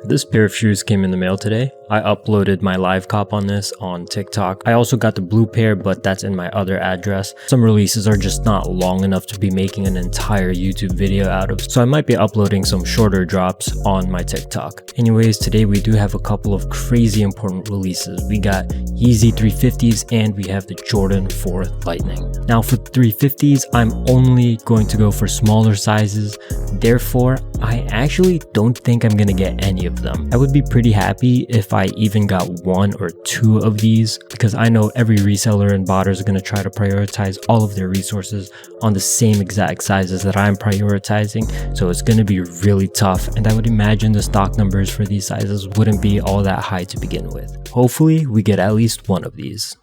This pair of shoes came in the mail today. I uploaded my live cop on this on TikTok. I also got the blue pair, but that's in my other address. Some releases are just not long enough to be making an entire YouTube video out of, so I might be uploading some shorter drops on my TikTok. Anyways, today we do have a couple of crazy important releases. We got Yeezy 350s and we have the Jordan 4 Lightning. Now for 350s, I'm only going to go for smaller sizes. Therefore, I actually don't think I'm gonna get any of them. I would be pretty happy if I even got 1 or 2 of these, because I know every reseller and botter is going to try to prioritize all of their resources on the same exact sizes that I'm prioritizing, so it's going to be really tough, and I would imagine the stock numbers for these sizes wouldn't be all that high to begin with. Hopefully we get at least 1 of these.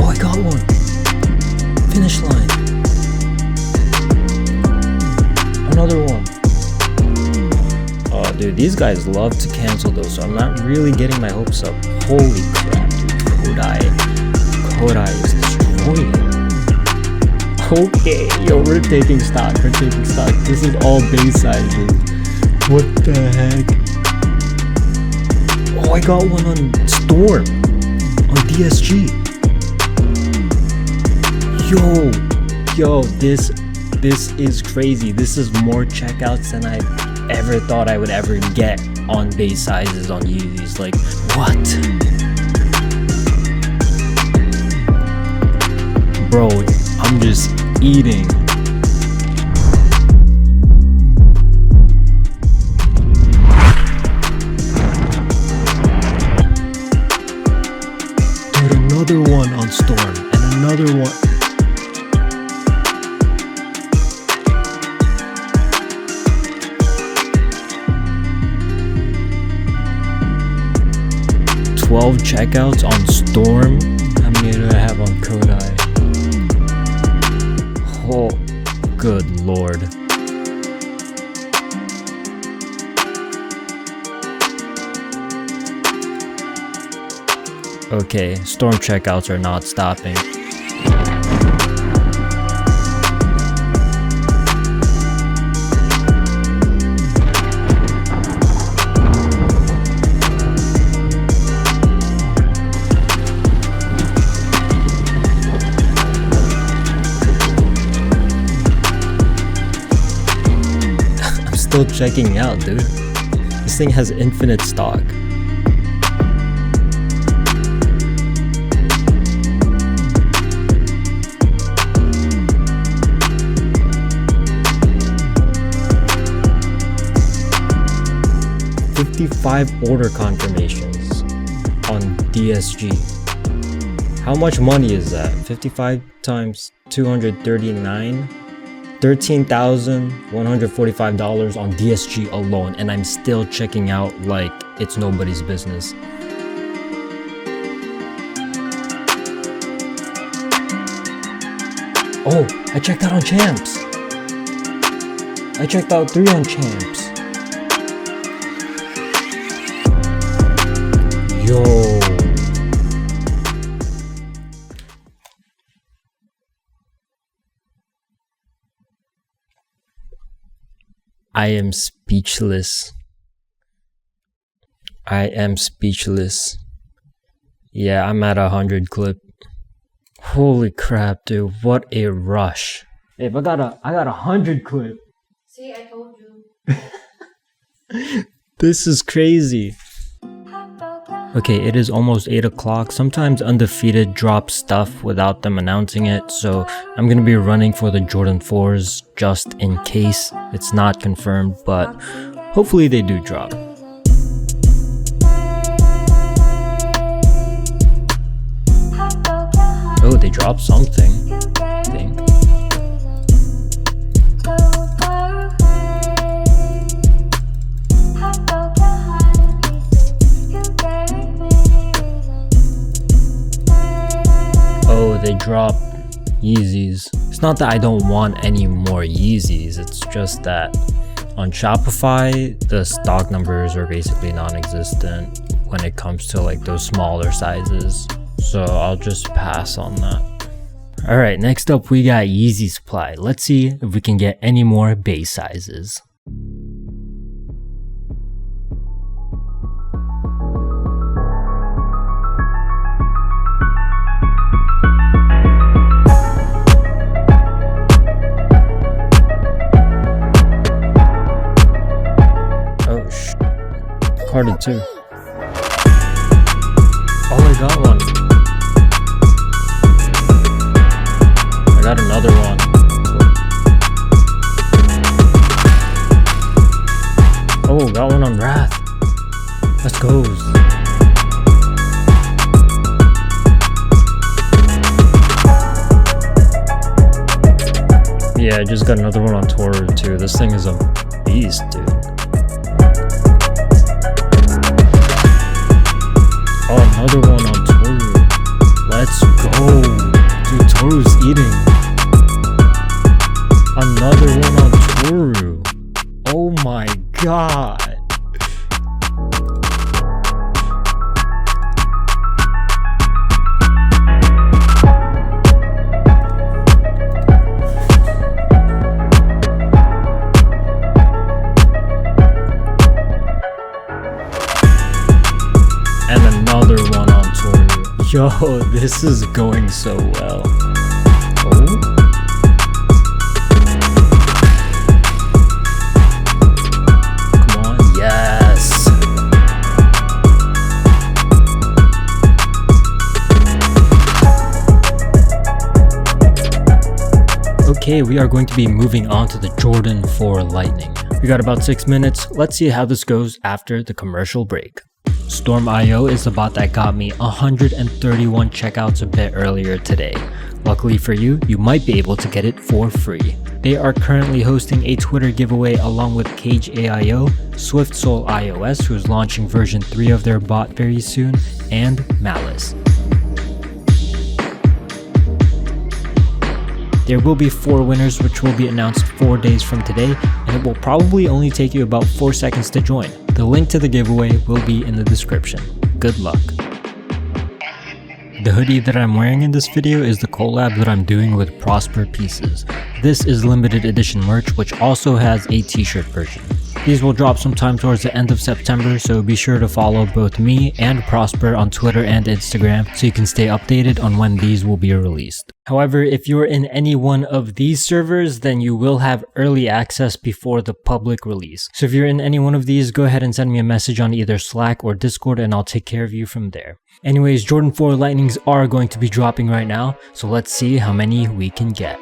I got one. Finish line. Another one. Oh, dude, these guys love to cancel those, so I'm not really getting my hopes up. Holy crap, dude. Kodai is destroying it. Okay, yo, we're taking stock. This is all base sizes. What the heck? Oh, I got one on Storm. On DSG. Yo, this is crazy. This is more checkouts than I ever thought I would ever get on base sizes on Yeezys. Like, what? Bro, I'm just eating. Dude, another one on Storm and another one. $12 checkouts on Storm. How many do I have on Kodai? Oh, good lord. Okay, Storm checkouts are not stopping. Still checking out, dude. This thing has infinite stock. $55 order confirmations on DSG. How much money is that? 55 times 239? $13,145 on DSG alone, and I'm still checking out like it's nobody's business. Oh, I checked out on Champs. I checked out 3 on Champs. Yo. I am speechless. Yeah, I'm at 100 clip. Holy crap, dude! What a rush! Hey, I got 100 clip. See, I told you. This is crazy. Okay, it is almost 8 o'clock. Sometimes Undefeated drops stuff without them announcing it, so I'm gonna be running for the Jordan 4s just in case. It's not confirmed, but hopefully they do drop. Oh, they dropped something, I think. they drop Yeezys. It's not that I don't want any more Yeezys, it's just that on Shopify, the stock numbers are basically non-existent when it comes to like those smaller sizes. So I'll just pass on that. Alright, next up we got Yeezy Supply. Let's see if we can get any more base sizes. Carded too. Oh, I got one. I got another one. Oh, got one on Wrath. Let's go. Yeah, I just got another one on Tohru too. This thing is a beast, dude. Oh, another one on Tohru. Let's go. Dude, Tohru's eating. Another one on Tohru. Oh my god. And another one on Tohru. Yo, this is going so well. Oh? Come on, yes. Okay, we are going to be moving on to the Jordan 4 Lightning. We got about 6 minutes. Let's see how this goes after the commercial break. Stormeio is the bot that got me 131 checkouts a bit earlier today. Luckily for you, you might be able to get it for free. They are currently hosting a Twitter giveaway along with Kodai AIO, SwiftSoul iOS, who is launching version 3 of their bot very soon, and Malice. There will be 4 winners, which will be announced 4 days from today, and it will probably only take you about 4 seconds to join. The link to the giveaway will be in the description. Good luck. The hoodie that I'm wearing in this video is the collab that I'm doing with Prosper Pieces. This is limited edition merch, which also has a t-shirt version. These will drop sometime towards the end of September, so be sure to follow both me and Prosper on Twitter and Instagram so you can stay updated on when these will be released. However, if you're in any one of these servers, then you will have early access before the public release. So if you're in any one of these, go ahead and send me a message on either Slack or Discord and I'll take care of you from there. Anyways, Jordan 4 Lightnings are going to be dropping right now, so let's see how many we can get.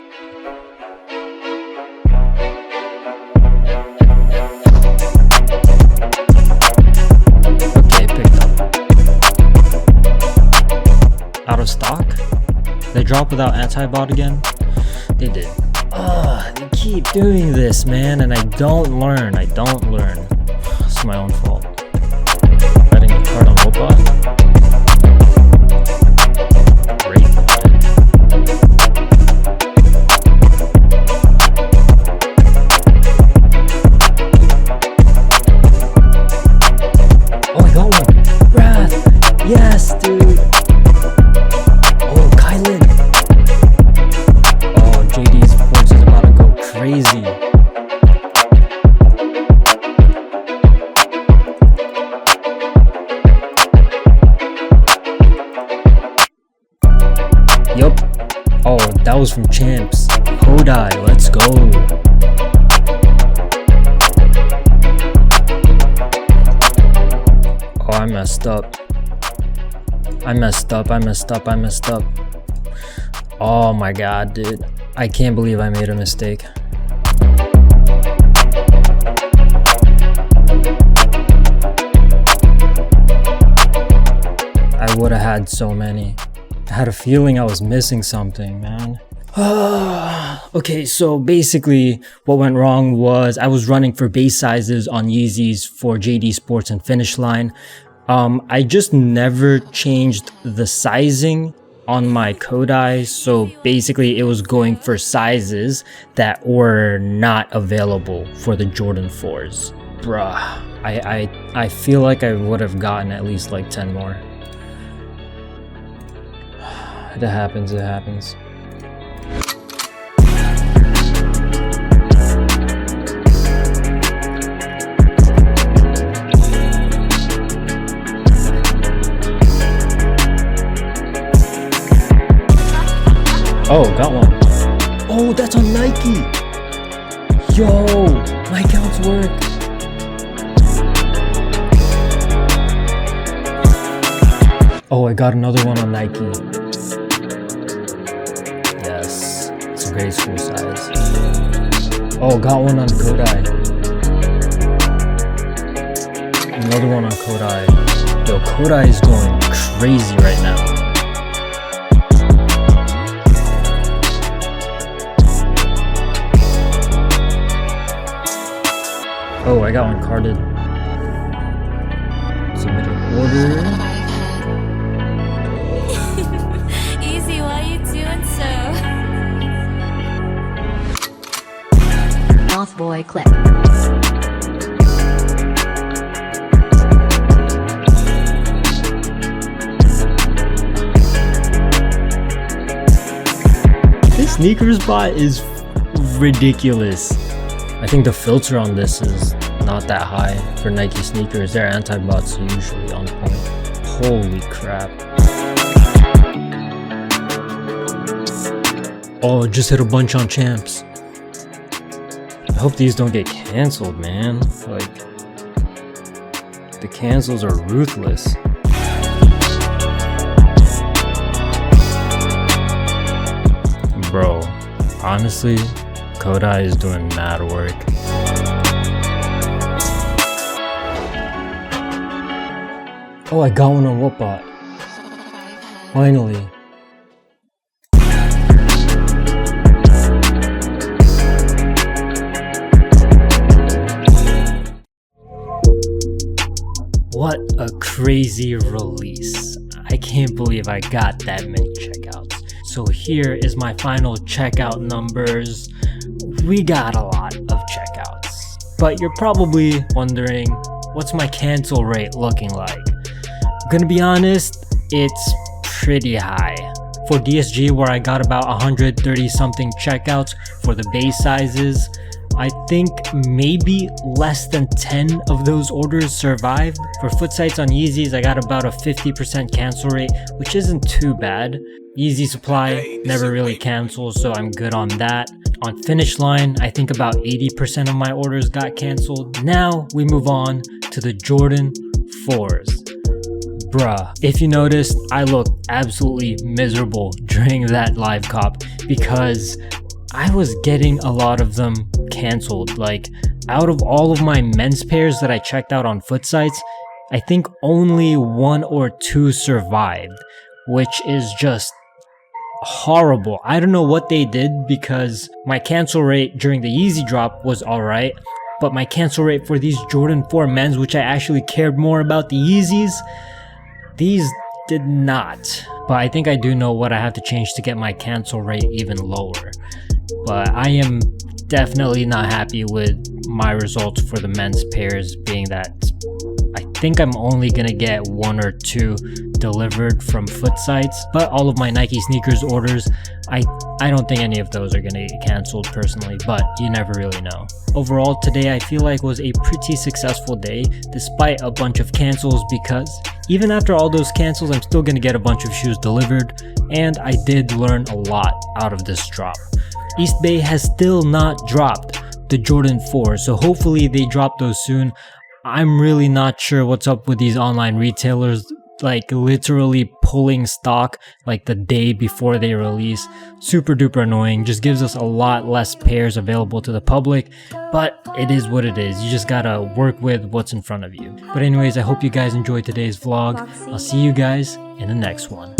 Out of stock? They drop without anti-bot again? They did. They keep doing this, man, and I don't learn. It's my own fault. Betting the card on Wobot? Great. Oh, I got one! Wrath! Yes, dude! Crazy. Yup. Oh, that was from Champs. Kodai, let's go. Oh, I messed up. Oh my god, dude. I can't believe I made a mistake. I would have had so many. I had a feeling I was missing something, man. Okay, so basically what went wrong was I was running for base sizes on Yeezys for JD Sports and Finish Line. I just never changed the sizing on my Kodai, so basically it was going for sizes that were not available for the Jordan 4s. Bruh, I feel like I would have gotten at least like 10 more. It happens, it happens. Oh, got one. Oh, that's on Nike. Yo, my accounts work. Oh, I got another one on Nike. Yes, it's a grade school size. Oh, got one on Kodai. Another one on Kodai. Yo, Kodai is going crazy right now. Oh, I got one carded. Submit an order. Easy, why you doing so? Off boy clip. This sneakers bot is ridiculous. I think the filter on this is not that high for Nike sneakers. Their anti-bots are usually on point. Holy crap. Oh, just hit a bunch on champs. I hope these don't get canceled, man. Like, the cancels are ruthless. Bro, honestly, Kodai is doing mad work. Oh, I got one on Whoopbot. Finally. What a crazy release. I can't believe I got that many checkouts. So here is my final checkout numbers. We got a lot of checkouts. But you're probably wondering, what's my cancel rate looking like? I'm gonna be honest, it's pretty high. For DSG, where I got about 130 something checkouts for the base sizes, I think maybe less than 10 of those orders survived. For foot sites on Yeezys, I got about a 50% cancel rate, which isn't too bad. Yeezy Supply never really cancels, so I'm good on that. On Finish Line, I think about 80% of my orders got canceled. Now we move on to the Jordan 4s. Bruh, if you noticed, I looked absolutely miserable during that live cop because I was getting a lot of them canceled. Like, out of all of my men's pairs that I checked out on foot sites, I think only 1 or 2 survived, which is just horrible. I don't know what they did because my cancel rate during the Yeezy drop was alright, but my cancel rate for these Jordan 4 men's, which I actually cared more about the Yeezys, these did not. But I think I do know what I have to change to get my cancel rate even lower. But I am definitely not happy with my results for the men's pairs, being that I think I'm only gonna get 1 or 2 delivered from foot sites, but all of my Nike sneakers orders, I don't think any of those are gonna get canceled personally, but you never really know. Overall, today I feel like was a pretty successful day despite a bunch of cancels, because even after all those cancels, I'm still gonna get a bunch of shoes delivered, and I did learn a lot out of this drop. East Bay has still not dropped the Jordan 4, so hopefully they drop those soon. I'm really not sure what's up with these online retailers, like literally pulling stock like the day before they release. Super duper annoying, just gives us a lot less pairs available to the public, but it is what it is. You just gotta work with what's in front of you. But anyways, I hope you guys enjoyed today's vlog. I'll see you guys in the next one.